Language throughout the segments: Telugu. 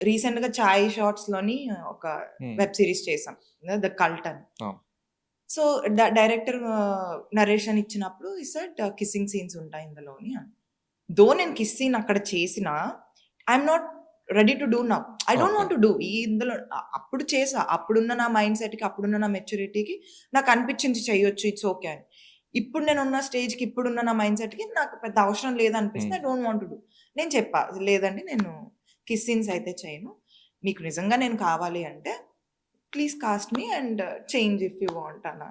రీసెంట్‌గా 'చాయ్ షార్ట్స్‌లోని' ఒక హ్మ్. వెబ్ సీరీస్ చేశాం. 'ద కల్ట్' అని. అవును. సో, డైరెక్టర్ నరేషన్ ఇచ్చినప్పుడు హి సెడ్ కిస్సింగ్ సీన్స్ ఉంటాయి ఇందులోని అని. దో నేను కిస్ సీన్ అక్కడ చేసినా, I'm not ready to do now. I don't okay. Want to do. ఇందులో అప్పుడు చేసా. అప్పుడున్న నా మైండ్ సెట్‌కి, అప్పుడున్న నా మెచ్యూరిటీకి నాకు అనిపించింది చెయ్యొచ్చు. ఇట్స్ ఓకే అని. ఇప్పుడు నేనున్న స్టేజ్‌కి, ఇప్పుడున్న నా మైండ్ సెట్‌కి నాకు పెద్ద అవసరం లేదనిపిస్తే I don't want to do. నేను చెప్పా, లేదండి నేను కిస్ సీన్స్ అయితే చేయను. మీకు నిజంగా నేను కావాలి అంటే please cost me and change if you want అన్నా.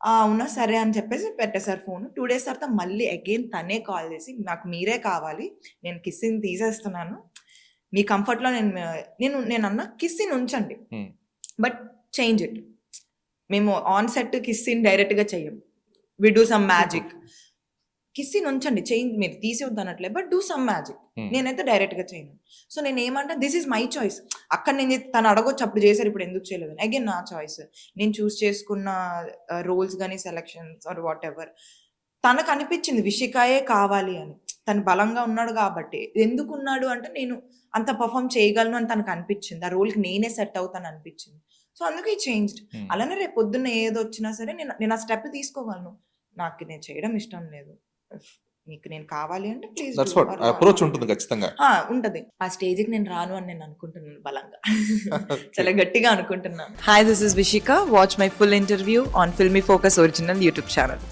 అవునా! సరే అని చెప్పేసి పెట్టేసారు ఫోను. 2 డేస్ తర్వాత మళ్ళీ అగైన్ తనే కాల్ చేసి, "నాకు మీరే కావాలి. నేను కిస్ సీన్ తీసేస్తున్నాను. మీ కంఫర్ట్‌లో నేనన్నా కిస్ సీన్ ఉంచండి. హ్మ్. But change it. మేము ఆన్ సెట్ కిస్ సీన్ డైరెక్ట్‌గా చెయ్యం. We do some magic. Kiss scene ఉంచండి. చేంజ్ మీరు తీసేయొద్దనట్లే. But do some magic. Hmm. నేనైతే డైరెక్ట్‌గా చేయను." సో, నేనేమంటా దిస్ ఈస్ మై చాయిస్. అక్కడ తను అడగొచ్చు అప్పుడు చేసారు ఇప్పుడు ఎందుకు చేయలేదని. అగైన్ నా చాయిస్. నేను చూజ్ చేసుకున్న రోల్స్ గాని, సెలక్షన్స్ ఆర్ వాటెవర్. తనకనిపిచ్చింది విషికాయే కావాలి అని. తను బలంగా ఉన్నాడు గాబట్టి. ఎందుకున్నాడు అంటే నేను అంత పెర్ఫార్మ్ చేయగలను అని తనకనిపిచ్చింది. ఆ రోల్‌కి నేనే సెట్ అవుతాననిపిచ్చింది. సో, అందుకే ఈ చేంజ్డ్. హ్మ్. అలానే రేపు పొద్దున్న ఏదొచ్చినా సరే నేను ఆ స్టెప్ తీసుకోగలను. నాకు నేను చేయడం ఇష్టం లేదు. మీకు నేను కావాలి అంటే please do that's what our approach ఉంటుంది ఖచ్చితంగా. ఉంటది. ఆ స్టేజ్‌కి నేను రాను అని నేను అనుకుంటున్నాను బలంగా. ఓకే. చాలా గట్టిగా అనుకుంటున్నాను. Hi this is Vishika. Watch my full interview on filmy focus original YouTube channel.